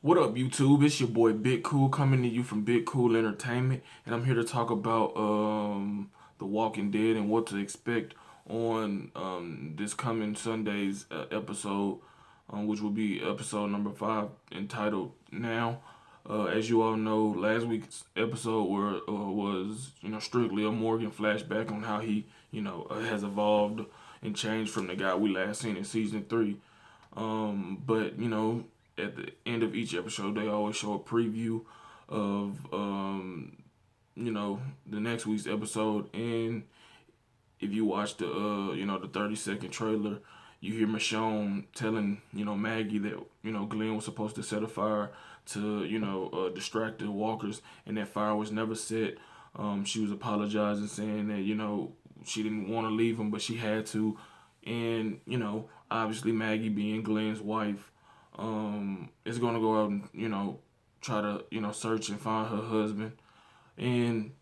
What up, YouTube? It's your boy Big Cool coming to you from Big Cool Entertainment, and I'm here to talk about The Walking Dead and what to expect on this coming Sunday's episode, which will be episode number 5, entitled Now. As you all know, last week's episode was strictly a Morgan flashback on how he has evolved and changed from the guy we last seen in season 3. But at the end of each episode, they always show a preview of the next week's episode. And if you watch the 30-second trailer, you hear Michonne telling Maggie that Glenn was supposed to set a fire to distract the walkers, and that fire was never set. She was apologizing, saying that she didn't want to leave him, but she had to. And obviously Maggie, being Glenn's wife, is gonna go out and try to search and find her husband. And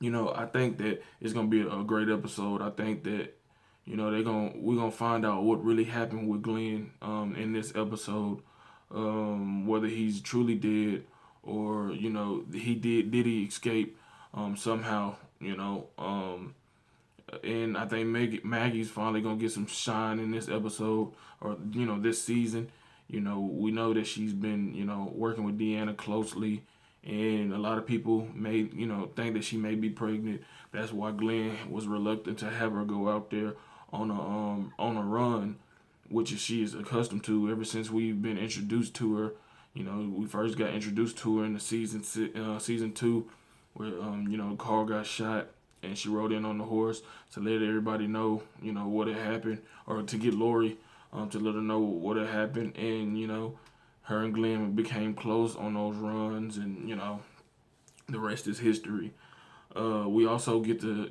I think that it's gonna be a great episode. I think that we're gonna find out what really happened with Glenn in this episode, whether he's truly dead, or did he escape somehow. And I think Maggie's finally gonna get some shine in this episode, or this season. We know that she's been working with Deanna closely, and a lot of people may think that she may be pregnant. That's why Glenn was reluctant to have her go out there on a run, which she is accustomed to ever since we've been introduced to her. We first got introduced to her in the season 2, where Carl got shot, and she rode in on the horse to let everybody know, what had happened, or to get Lori, to let her know what had happened. And, her and Glenn became close on those runs, and, the rest is history. We also get to,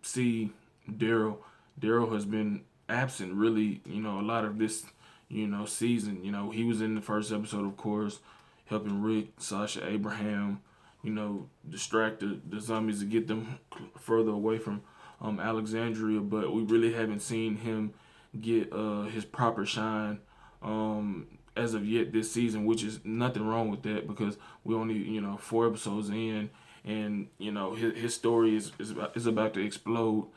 see Daryl. Daryl has been absent, really, a lot of this, season. He was in the first episode, of course, helping Rick, Sasha, Abraham, distract the zombies to get them further away from Alexandria. But we really haven't seen him get his proper shine as of yet this season, which is nothing wrong with that, because we only 4 episodes in, and his story is about to explode.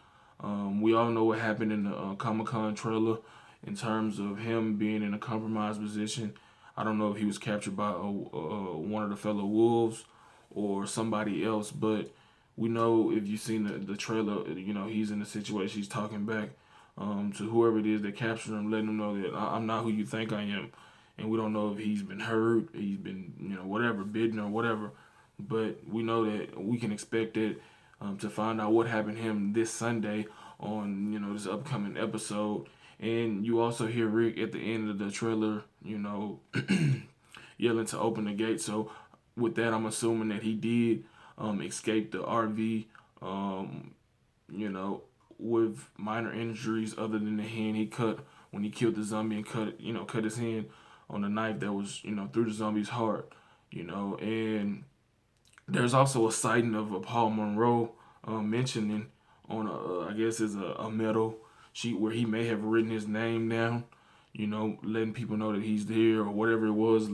We all know what happened in the Comic-Con trailer in terms of him being in a compromised position. I don't know if he was captured by one of the fellow wolves or somebody else, but we know, if you've seen the trailer, he's in a situation. He's talking back to whoever it is that captured him, letting him know that I'm not who you think I am. And we don't know if he's been hurt, he's been, whatever, bitten or whatever. But we know that we can expect it to find out what happened to him this Sunday on, this upcoming episode. And you also hear Rick at the end of the trailer, yelling to open the gate. So with that, I'm assuming that he did escape the RV, with minor injuries other than the hand he cut when he killed the zombie, and cut his hand on the knife that was, through the zombie's heart. And there's also a sighting of a Paul Monroe mentioning on I guess is a metal sheet where he may have written his name down, letting people know that he's there or whatever it was,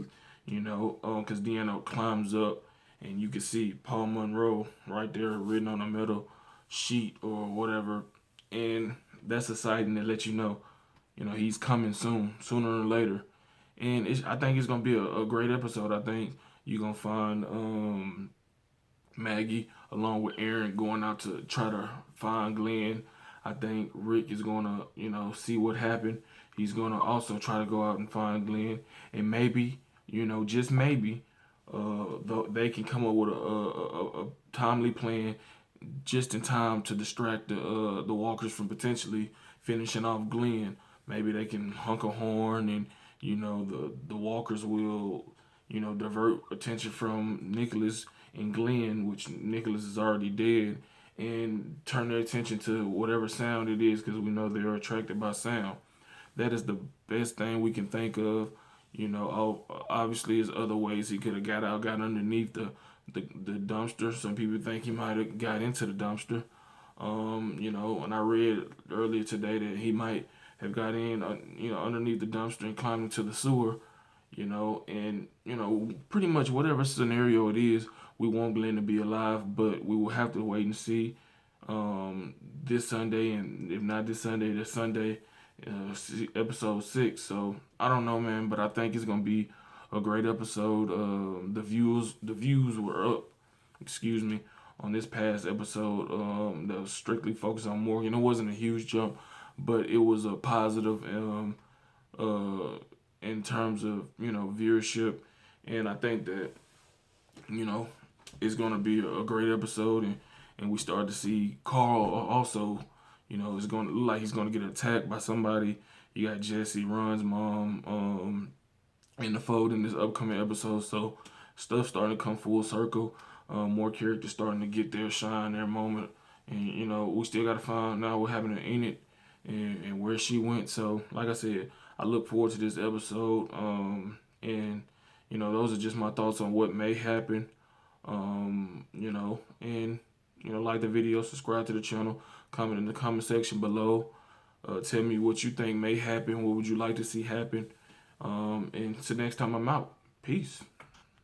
because Deanna climbs up and you can see Paul Monroe right there written on a metal sheet or whatever. And that's a sighting that lets he's coming soon, sooner or later. And I think it's going to be a great episode. I think you're going to find Maggie along with Aaron going out to try to find Glenn. I think Rick is going to, see what happened. He's going to also try to go out and find Glenn. And maybe, just maybe, they can come up with a timely plan just in time to distract the walkers from potentially finishing off Glenn. Maybe they can honk a horn, and the walkers will divert attention from Nicholas and Glenn, which Nicholas is already dead, and turn their attention to whatever sound it is, because we know they're attracted by sound. That is the best thing we can think of. Obviously, there's other ways he could have got out, got underneath the dumpster. Some people think he might have got into the dumpster. And I read earlier today that he might have got in, underneath the dumpster and climbed into the sewer. and pretty much whatever scenario it is, we want Glenn to be alive, but we will have to wait and see this Sunday, and if not this Sunday, this Sunday, episode 6. So I don't know, man, but I think it's gonna be a great episode. The views were up, excuse me, on this past episode. That was strictly focused on Morgan. It wasn't a huge jump, but it was a positive. Uh, in terms of viewership, and I think that you know it's gonna be a great episode, and we start to see Carl also. It's going to look like he's gonna get attacked by somebody. You got Jesse Ron's mom in the fold in this upcoming episode, so stuff starting to come full circle. More characters starting to get their shine, their moment, and we still got to find out what happened to Enid and where she went. So, like I said, I look forward to this episode. And those are just my thoughts on what may happen. And like the video, subscribe to the channel, comment in the comment section below. Tell me what you think may happen. What would you like to see happen? And until next time, I'm out. Peace.